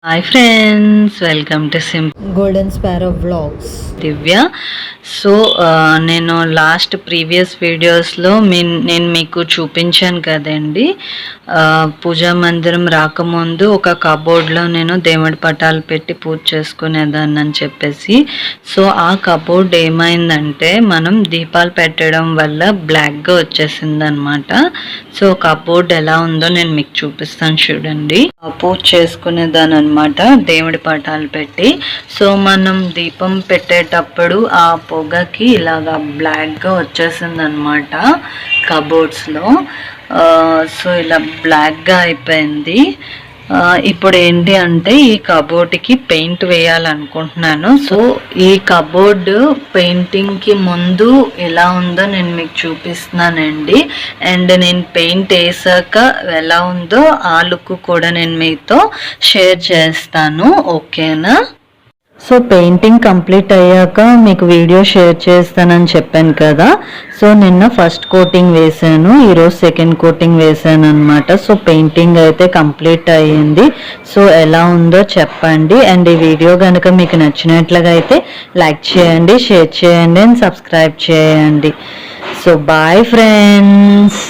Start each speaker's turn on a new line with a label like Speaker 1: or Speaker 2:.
Speaker 1: Hi friends, welcome to
Speaker 2: golden sparrow vlogs.
Speaker 1: Divya. So నేను last previous వీడియోస్లో నేను మీకు చూపించాను కదండి, పూజా మందిరం రాకముందు ఒక కబోర్డ్లో నేను దేవుడి పటాలు పెట్టి పూజ చేసుకునేదాన్ని అని చెప్పేసి. సో ఆ కబోర్డ్ ఏమైందంటే మనం దీపాలు పెట్టడం వల్ల బ్లాక్గా వచ్చేసింది అనమాట. సో కబోర్డ్ ఎలా ఉందో నేను మీకు చూపిస్తాను చూడండి. పూజ చేసుకునేదాన్ని అనమాట దేవుడి పటాలు పెట్టి. సో మనం దీపం పెట్టేటప్పుడు ఆ పొగకి ఇలాగా బ్లాక్గా వచ్చేసింది అనమాట కబోర్డ్స్లో. సో ఇలా బ్లాక్గా అయిపోయింది. ఇప్పుడు ఏంటి అంటే ఈ కబోర్డ్కి పెయింట్ వేయాలనుకుంటున్నాను. సో ఈ కబోర్డ్ పెయింటింగ్కి ముందు ఎలా ఉందో నేను మీకు చూపిస్తున్నానండి. అండ్ నేను పెయింట్ వేసాక ఎలా ఉందో ఆ లుక్ కూడా నేను మీతో షేర్ చేస్తాను, ఓకేనా? సో పెయింటింగ్ కంప్లీట్ అయ్యాక మీకు వీడియో షేర్ చేస్తానని చెప్పాను కదా. సో నిన్న ఫస్ట్ కోటింగ్ వేసాను, ఈరోజు సెకండ్ కోటింగ్ వేసాను అనమాట. సో పెయింటింగ్ అయితే కంప్లీట్ అయ్యింది. సో ఎలా ఉందో చెప్పండి. అండ్ ఈ వీడియో కనుక మీకు నచ్చినట్లుగా అయితే లైక్ చేయండి, షేర్ చేయండి అండ్ సబ్స్క్రైబ్ చేయండి. So bye friends.